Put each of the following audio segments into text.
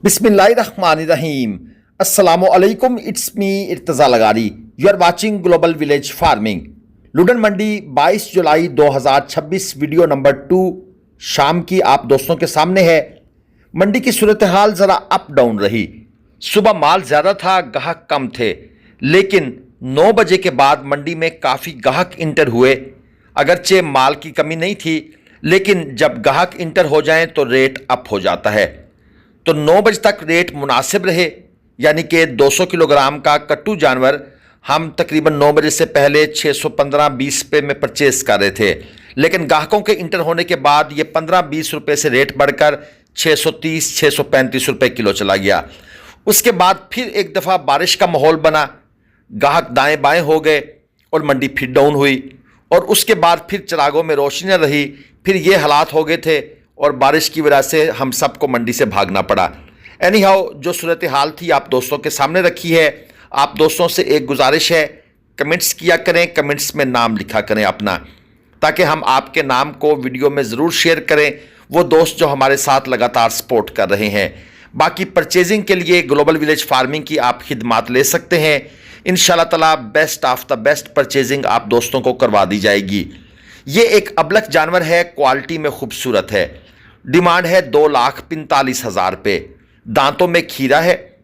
बिस्मिल्लाहिर्रहमानिर्रहीम। अस्सलामु अलैकुम। It's me Irtaza Lagari. You are watching global village farming. Luddan Mandi 22 जुलाई 2026 वीडियो नंबर 2 शाम की आप दोस्तों के सामने है। मंडी की सूरत हाल ज़रा अप डाउन रही। सुबह माल ज़्यादा था, गाहक कम थे, लेकिन 9 बजे के बाद मंडी में काफ़ी गाहक इंटर हुए। अगरचे माल की कमी नहीं थी, लेकिन जब गाहक इंटर हो जाएं तो रेट अप हो जाता है। तो 9 बजे तक रेट मुनासिब रहे, यानी कि 200 किलोग्राम का कट्टू जानवर हम तकरीबन 9 बजे से पहले 615-20 पे में परचेज़ कर रहे थे, लेकिन ग्राहकों के इंटर होने के बाद ये 15-20 रुपये से रेट बढ़कर 630-635 रुपये किलो चला गया। उसके बाद फिर एक दफ़ा बारिश का माहौल बना, गाहक दाएं बाएं हो गए और मंडी फिर डाउन हुई, और उसके बाद फिर चिरागों में रोशनी न रही। फिर ये हालात हो गए थे और बारिश की वजह से हम सबको मंडी से भागना पड़ा। एनी हाउ, जो सूरत हाल थी आप दोस्तों के सामने रखी है। आप दोस्तों से एक गुजारिश है, कमेंट्स किया करें, कमेंट्स में नाम लिखा करें अपना, ताकि हम आपके नाम को वीडियो में ज़रूर शेयर करें, वो दोस्त जो हमारे साथ लगातार सपोर्ट कर रहे हैं। बाकी परचेजिंग के लिए ग्लोबल विलेज फार्मिंग की आप खिदमात ले सकते हैं। इंशाल्लाह ताला best of the best purchasing आप दोस्तों को करवा दी जाएगी। ये एक अबलख जानवर है, क्वालिटी में खूबसूरत है। डिमांड है 2,45,000 रुपये। दांतों में खीरा है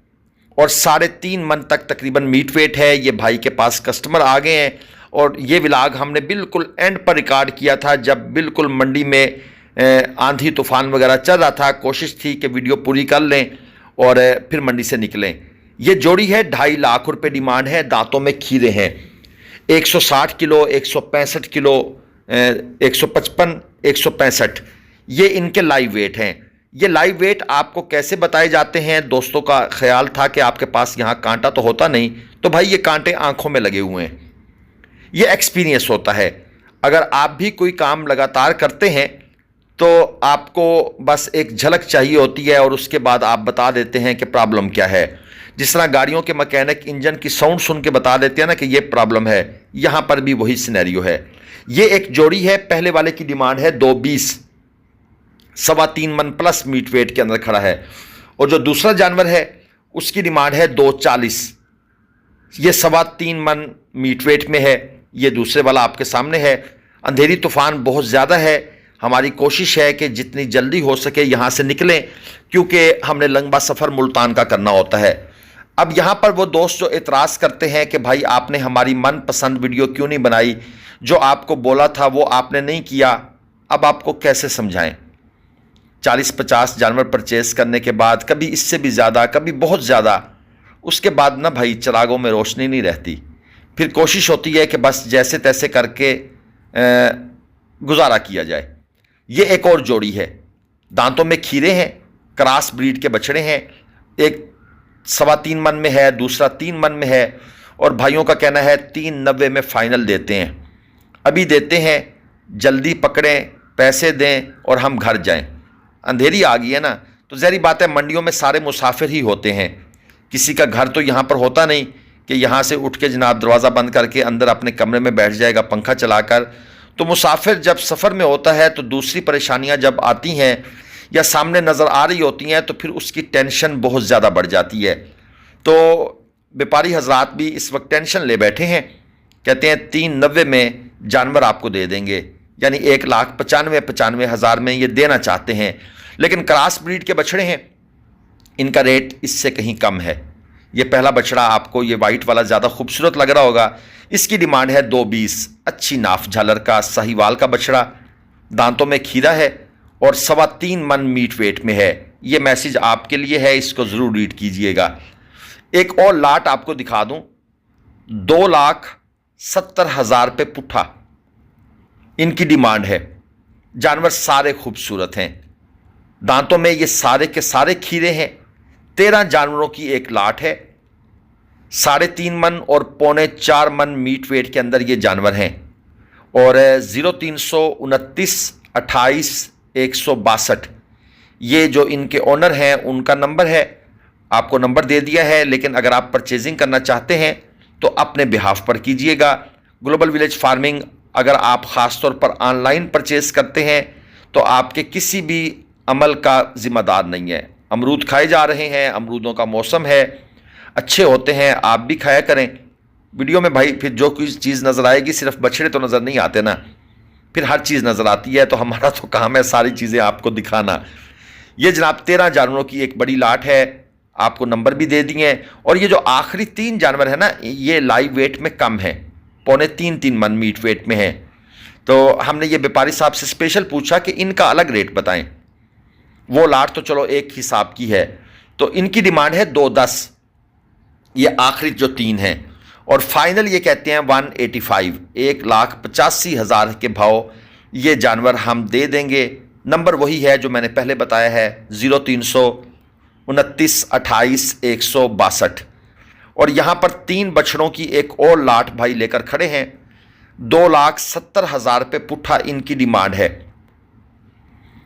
और 3.5 मन तक तकरीबन मीट वेट है। ये भाई के पास कस्टमर आ गए हैं, और ये व्लॉग हमने बिल्कुल एंड पर रिकॉर्ड किया था जब बिल्कुल मंडी में आंधी तूफान वगैरह चल रहा था। कोशिश थी कि वीडियो पूरी कर लें और फिर मंडी से निकलें। ये जोड़ी है 2.5 लाख रुपये डिमांड है। दांतों में खीरे हैं। 160 किलो, 165 किलो, 155, 165 ये इनके लाइव वेट हैं। ये लाइव वेट आपको कैसे बताए जाते हैं? दोस्तों का ख्याल था कि आपके पास यहाँ कांटा तो होता नहीं, तो भाई ये कांटे आंखों में लगे हुए हैं। ये एक्सपीरियंस होता है। अगर आप भी कोई काम लगातार करते हैं तो आपको बस एक झलक चाहिए होती है, और उसके बाद आप बता देते हैं कि प्रॉब्लम क्या है। जिस तरह गाड़ियों के मैकेनिक इंजन की साउंड सुन के बता देते हैं ना कि ये प्रॉब्लम है, यहाँ पर भी वही सिनेरियो है। ये एक जोड़ी है। पहले वाले की डिमांड है 220, 3.25 मन प्लस मीट वेट के अंदर खड़ा है, और जो दूसरा जानवर है उसकी डिमांड है 240। ये 3.25 मन मीट वेट में है। ये दूसरे वाला आपके सामने है। अंधेरी तूफान बहुत ज़्यादा है। हमारी कोशिश है कि जितनी जल्दी हो सके यहाँ से निकलें, क्योंकि हमने लंबा सफ़र मुल्तान का करना होता है। अब यहाँ पर वो दोस्त जो एतराज़ करते हैं कि भाई आपने हमारी मनपसंद वीडियो क्यों नहीं बनाई, जो आपको बोला था वो आपने नहीं किया, अब आपको कैसे समझाएं? 40-50 जानवर परचेस करने के बाद, कभी इससे भी ज़्यादा, कभी बहुत ज़्यादा, उसके बाद ना भाई चिरागों में रोशनी नहीं रहती। फिर कोशिश होती है कि बस जैसे तैसे करके गुजारा किया जाए। ये एक और जोड़ी है। दांतों में खीरे हैं, क्रॉस ब्रीड के बछड़े हैं। एक 3.25 मन में है, दूसरा 3 मन में है, और भाइयों का कहना है 390 में फ़ाइनल देते हैं। अभी देते हैं, जल्दी पकड़ें, पैसे दें और हम घर जाएं। अंधेरी आ गई है ना, तो ज़ाहिर बात है मंडियों में सारे मुसाफिर ही होते हैं। किसी का घर तो यहाँ पर होता नहीं कि यहाँ से उठ के जनाब दरवाज़ा बंद करके अंदर अपने कमरे में बैठ जाएगा पंखा चलाकर। तो मुसाफिर जब सफ़र में होता है तो दूसरी परेशानियाँ जब आती हैं या सामने नज़र आ रही होती हैं तो फिर उसकी टेंशन बहुत ज़्यादा बढ़ जाती है। तो व्यापारी हजरात भी इस वक्त टेंशन ले बैठे हैं। कहते हैं 390 में जानवर आपको दे देंगे, यानी 1,95,000 में ये देना चाहते हैं। लेकिन क्रॉस ब्रीड के बछड़े हैं, इनका रेट इससे कहीं कम है। ये पहला बछड़ा आपको ये वाइट वाला ज़्यादा खूबसूरत लग रहा होगा। इसकी डिमांड है 220। अच्छी नाफ झालर का साहिवाल का बछड़ा, दांतों में खीरा है और 3.25 मन मीट वेट में है। ये मैसेज आपके लिए है, इसको ज़रूर रीड कीजिएगा। एक और लाट आपको दिखा दूँ, 2,70,000 रुपये पुट्ठा इनकी डिमांड है। जानवर सारे खूबसूरत हैं। दांतों में ये सारे के सारे खीरे हैं। 13 जानवरों की एक लाट है। 3.5 मन और 3.25 मन मीट वेट के अंदर ये जानवर हैं। और 0329 28 162 ये जो इनके ओनर हैं उनका नंबर है, आपको नंबर दे दिया है। लेकिन अगर आप परचेजिंग करना चाहते हैं तो अपने बिहाफ पर कीजिएगा। ग्लोबल विलेज फार्मिंग अगर आप ख़ास तौर पर ऑनलाइन परचेज़ करते हैं तो आपके किसी भी अमल का ज़िम्मेदार नहीं है। अमरूद खाए जा रहे हैं, अमरूदों का मौसम है, अच्छे होते हैं, आप भी खाया करें। वीडियो में भाई फिर जो कोई चीज़ नज़र आएगी, सिर्फ बछड़े तो नज़र नहीं आते ना, फिर हर चीज़ नज़र आती है, तो हमारा तो काम है सारी चीज़ें आपको दिखाना। ये जनाब 13 जानवरों की एक बड़ी लाट है, आपको नंबर भी दे दिए हैं। और ये जो आखिरी 3 जानवर है ना, ये लाइव वेट में कम है, 2.5-3 मन मीट वेट में है। तो हमने ये व्यापारी साहब से स्पेशल पूछा कि इनका अलग रेट बताएं। वो लाट तो चलो एक हिसाब की है, तो इनकी डिमांड है 210, ये आखिरी जो 3 हैं। और फाइनल ये कहते हैं 185, 1,85,000 के भाव ये जानवर हम दे देंगे। नंबर वही है जो मैंने पहले बताया है, 0329 28 162। और यहाँ पर 3 बछड़ों की एक और लाट भाई लेकर खड़े हैं, 2,70,000 रुपये पुट्ठा इनकी डिमांड है।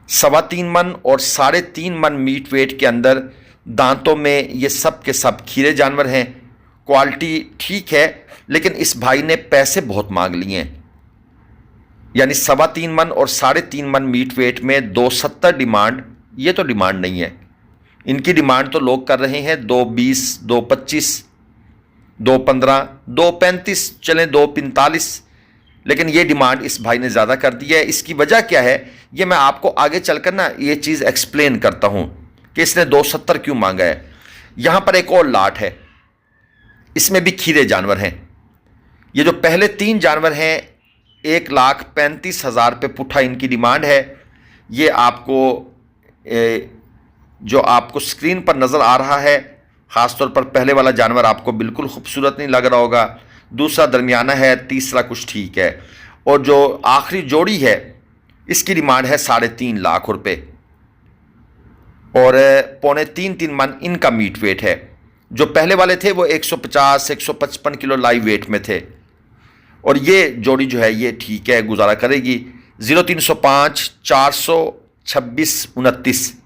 3.25 मन और 3.5 मन मीट वेट के अंदर, दांतों में ये सब के सब खीरे जानवर हैं, क्वालिटी ठीक है, लेकिन इस भाई ने पैसे बहुत मांग लिए हैं। यानी 3.25 मन और 3.5 मन मीट वेट में 270 डिमांड, ये तो डिमांड नहीं है। इनकी डिमांड तो लोग कर रहे हैं 220, 225, 215, 235, चलें 245, लेकिन ये डिमांड इस भाई ने ज़्यादा कर दी है। इसकी वजह क्या है, ये मैं आपको आगे चलकर ना ये चीज़ एक्सप्लेन करता हूँ कि इसने 270 क्यों मांगा है। यहाँ पर एक और लाट है, इसमें भी खीरे जानवर हैं। ये जो पहले 3 जानवर हैं, 1,35,000 रुपये पुट्ठा इनकी डिमांड है। ये आपको जो आपको स्क्रीन पर नज़र आ रहा है, ख़ासतौर पर पहले वाला जानवर आपको बिल्कुल खूबसूरत नहीं लग रहा होगा, दूसरा दरमियाना है, तीसरा कुछ ठीक है, और जो आखिरी जोड़ी है इसकी डिमांड है 3.5 लाख रुपए और 2.25-3 मन इनका मीट वेट है। जो पहले वाले थे वो 150-155 किलो लाइव वेट में थे, और ये जोड़ी जो है ये ठीक है, गुजारा करेगी। 0305 426 29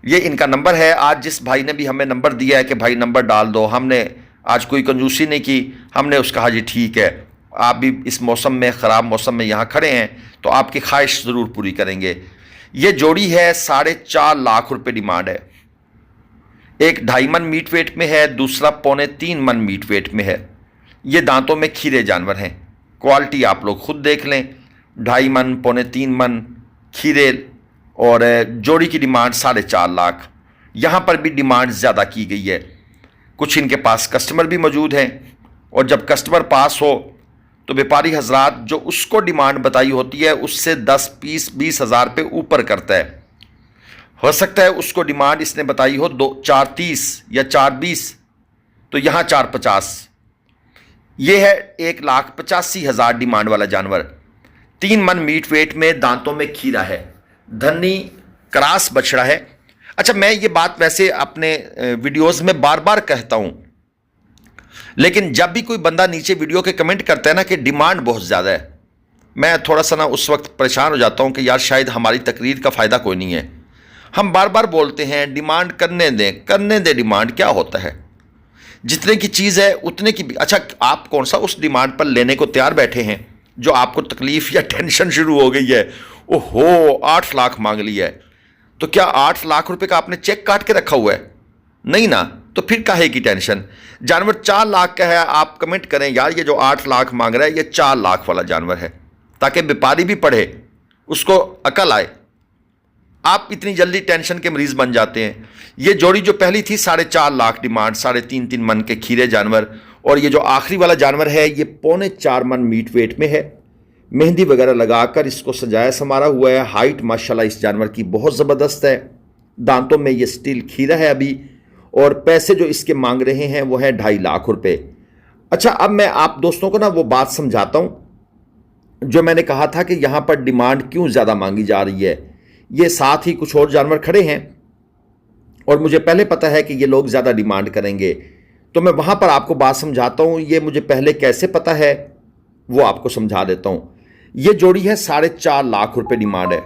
ये इनका नंबर है। आज जिस भाई ने भी हमें नंबर दिया है कि भाई नंबर डाल दो, हमने आज कोई कंजूसी नहीं की, हमने उसका कहा जी ठीक है, आप भी इस मौसम में, ख़राब मौसम में यहाँ खड़े हैं तो आपकी ख्वाहिश ज़रूर पूरी करेंगे। ये जोड़ी है 4.5 लाख रुपए डिमांड है। एक 2.5 मन मीट वेट में है, दूसरा 2.25 मन मीट वेट में है। ये दांतों में खीरे जानवर हैं, क्वालिटी आप लोग खुद देख लें। 2.5 मन, 2.25 मन खीरे, और जोड़ी की डिमांड 4.5 लाख। यहाँ पर भी डिमांड ज़्यादा की गई है। कुछ इनके पास कस्टमर भी मौजूद हैं, और जब कस्टमर पास हो तो व्यापारी हजरात जो उसको डिमांड बताई होती है उससे 10-20 हज़ार रुपये ऊपर करता है। हो सकता है उसको डिमांड इसने बताई हो 430 या 420, तो यहाँ 450। ये है 1,85,000 डिमांड वाला जानवर, 3 मन मीट वेट में, दांतों में खीरा है, धनी क्रास बछड़ा है। अच्छा, मैं ये बात वैसे अपने वीडियोस में बार बार कहता हूँ, लेकिन जब भी कोई बंदा नीचे वीडियो के कमेंट करता है ना कि डिमांड बहुत ज़्यादा है, मैं थोड़ा सा ना उस वक्त परेशान हो जाता हूँ कि यार शायद हमारी तकरीर का फ़ायदा कोई नहीं है। हम बार बार बोलते हैं डिमांड करने दें, डिमांड क्या होता है, जितने की चीज़ है उतने की। अच्छा, आप कौन सा उस डिमांड पर लेने को तैयार बैठे हैं जो आपको तकलीफ़ या टेंशन शुरू हो गई है, ओहो 8 लाख मांग लिया है, तो क्या 8 लाख रुपए का आपने चेक काट के रखा हुआ है? नहीं ना, तो फिर काहे की टेंशन। जानवर 4 लाख का है, आप कमेंट करें यार ये जो 8 लाख मांग रहा है ये 4 लाख वाला जानवर है, ताकि व्यापारी भी पढ़े, उसको अकल आए। आप इतनी जल्दी टेंशन के मरीज बन जाते हैं। ये जोड़ी जो पहली थी 4.5 लाख डिमांड, 3.5 मन के खीरे जानवर, और ये जो आखिरी वाला जानवर है ये 4.25 मन मीट वेट में है। मेहंदी वगैरह लगाकर इसको सजाया संवारा हुआ है। हाइट माशाल्लाह इस जानवर की बहुत ज़बरदस्त है। दांतों में ये स्टील खीरा है अभी, और पैसे जो इसके मांग रहे हैं वो है 2.5 लाख रुपए। अच्छा, अब मैं आप दोस्तों को ना वो बात समझाता हूँ जो मैंने कहा था कि यहाँ पर डिमांड क्यों ज़्यादा मांगी जा रही है। ये साथ ही कुछ और जानवर खड़े हैं और मुझे पहले पता है कि ये लोग ज़्यादा डिमांड करेंगे, तो मैं वहाँ पर आपको बात समझाता हूँ। ये मुझे पहले कैसे पता है वो आपको समझा देता हूँ। ये जोड़ी है 4.5 लाख रुपए डिमांड है,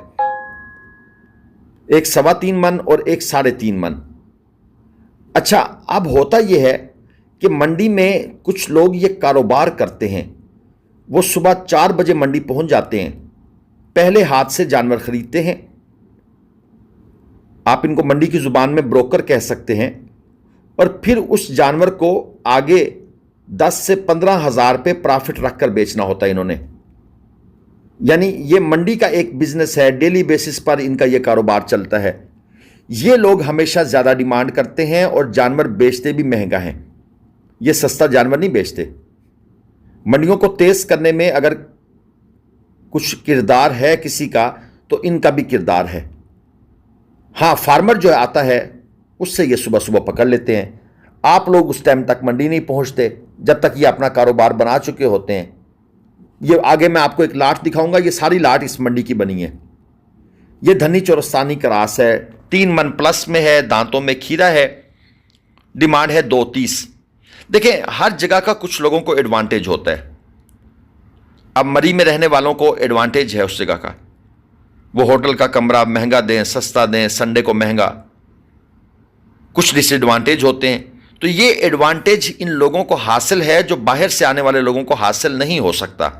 एक 3.25 मन और एक 3.5 मन। अच्छा, अब होता यह है कि मंडी में कुछ लोग ये कारोबार करते हैं, वो सुबह 4 बजे मंडी पहुंच जाते हैं, पहले हाथ से जानवर खरीदते हैं, आप इनको मंडी की ज़ुबान में ब्रोकर कह सकते हैं, और फिर उस जानवर को आगे 10 से 15 हज़ार पे प्रॉफिट रखकर बेचना होता है इन्होंने। यानी ये मंडी का एक बिजनेस है, डेली बेसिस पर इनका ये कारोबार चलता है। ये लोग हमेशा ज़्यादा डिमांड करते हैं और जानवर बेचते भी महंगा हैं। ये सस्ता जानवर नहीं बेचते। मंडियों को तेज करने में अगर कुछ किरदार है किसी का, तो इनका भी किरदार है। हाँ, फार्मर जो आता है उससे ये सुबह सुबह पकड़ लेते हैं। आप लोग उस टाइम तक मंडी नहीं पहुंचते जब तक ये अपना कारोबार बना चुके होते हैं। ये आगे मैं आपको एक लाट दिखाऊंगा, ये सारी लाट इस मंडी की बनी है। ये धनी चौरस्तानी क्रास है, 3 मन प्लस में है, दांतों में खीरा है, डिमांड है 230। देखें, हर जगह का कुछ लोगों को एडवांटेज होता है। अब मरी में रहने वालों को एडवांटेज है उस जगह का, वो होटल का कमरा महंगा दें, सस्ता दें, संडे को महंगा। कुछ डिसएडवांटेज होते हैं, तो ये एडवांटेज इन लोगों को हासिल है जो बाहर से आने वाले लोगों को हासिल नहीं हो सकता।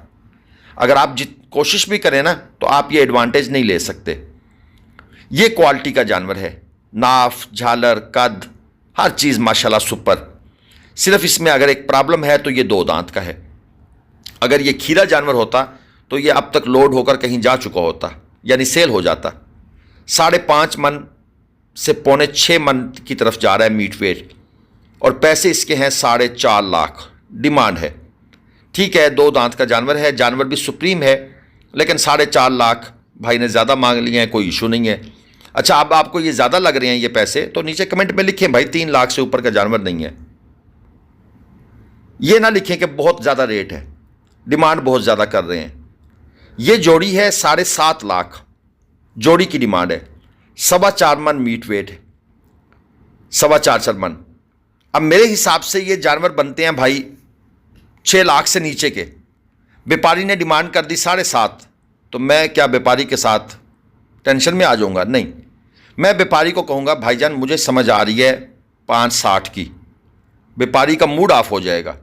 अगर आप कोशिश भी करें ना, तो आप ये एडवांटेज नहीं ले सकते। ये क्वालिटी का जानवर है, नाफ, झालर, कद, हर चीज़ माशाल्लाह सुपर। सिर्फ इसमें अगर एक प्रॉब्लम है तो ये 2 दांत का है। अगर ये खीरा जानवर होता तो ये अब तक लोड होकर कहीं जा चुका होता, यानी सेल हो जाता। 5.5 मन से 5.25 मन की तरफ जा रहा है मीट वेट, और पैसे इसके हैं 4.5 लाख डिमांड है। ठीक है, 2 दांत का जानवर है, जानवर भी सुप्रीम है, लेकिन 4.5 लाख भाई ने ज़्यादा मांग लिए हैं, कोई इशू नहीं है। अच्छा, अब आपको ये ज़्यादा लग रहे हैं ये पैसे, तो नीचे कमेंट में लिखें भाई 3 लाख से ऊपर का जानवर नहीं है। ये ना लिखें कि बहुत ज़्यादा रेट है, डिमांड बहुत ज़्यादा कर रहे हैं। ये जोड़ी है 7.5 लाख, जोड़ी की डिमांड है। 4.25 मन मीट वेट है, 4.25 मन। अब मेरे हिसाब से ये जानवर बनते हैं भाई 6 लाख से नीचे के। व्यापारी ने डिमांड कर दी 7.5, तो मैं क्या व्यापारी के साथ टेंशन में आ जाऊंगा? नहीं, मैं व्यापारी को कहूँगा भाईजान मुझे समझ आ रही है 5.60 की। व्यापारी का मूड ऑफ हो जाएगा,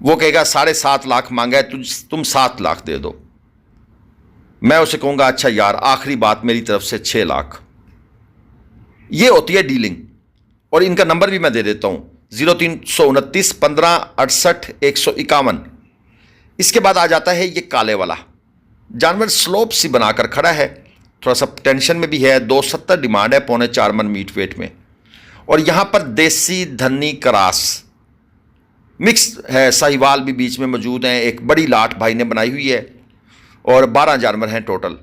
वो कहेगा 7.5 लाख मांगा है, तुम 7 लाख दे दो। मैं उसे कहूँगा अच्छा यार, आखिरी बात मेरी तरफ से 6 लाख। ये होती है डीलिंग। और इनका नंबर भी मैं दे देता हूँ, 0329 15 68 151। इसके बाद आ जाता है ये काले वाला जानवर, स्लोप सी बनाकर खड़ा है, थोड़ा सा टेंशन में भी है। 270 डिमांड है, 4.25 मन मीट वेट में। और यहाँ पर देसी धनी क्रास मिक्स है, साहिवाल भी बीच में मौजूद हैं। एक बड़ी लाट भाई ने बनाई हुई है, और 12 जानवर हैं टोटल।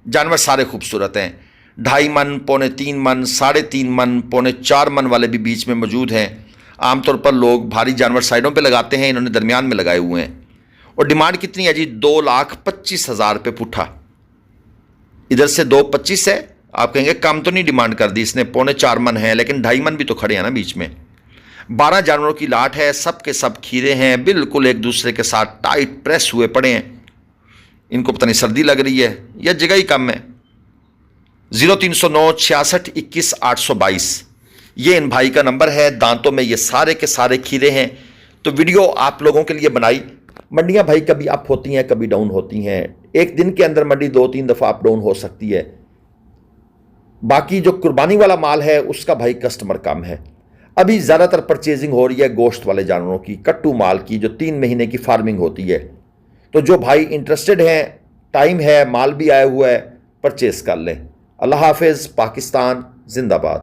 जानवर सारे खूबसूरत हैं। 2.5 मन, 3.25 मन, 3.5 मन, 4.25 मन वाले भी बीच में मौजूद हैं। आमतौर पर लोग भारी जानवर साइडों पे लगाते हैं, इन्होंने दरमियान में लगाए हुए हैं। और डिमांड कितनी है जी? 2,25,000 रुपये पुट्ठा। इधर से 2.25 है, आप कहेंगे कम तो नहीं डिमांड कर दी इसने, 4.25 मन है, लेकिन 2.5 मन भी तो खड़े हैं ना बीच में। 12 जानवरों की लाट है, सब के सब खीरे हैं, बिल्कुल एक दूसरे के साथ टाइट प्रेस हुए पड़े हैं। इनको पता नहीं सर्दी लग रही है या जगह ही कम है। 0309 66 21 822 ये इन भाई का नंबर है। दांतों में ये सारे के सारे खीरे हैं। तो वीडियो आप लोगों के लिए बनाई। मंडियां भाई कभी अप होती हैं, कभी डाउन होती हैं। एक दिन के अंदर मंडी 2-3 दफ़ा अप डाउन हो सकती है। बाकी जो कुर्बानी वाला माल है उसका भाई कस्टमर कम है। अभी ज़्यादातर परचेजिंग हो रही है गोश्त वाले जानवरों की, कट्टू माल की, जो 3 महीने की फार्मिंग होती है। तो जो भाई इंटरेस्टेड हैं, टाइम है, माल भी आया हुआ है, परचेज कर लें। अल्लाह हाफिज़। पाकिस्तान जिंदाबाद।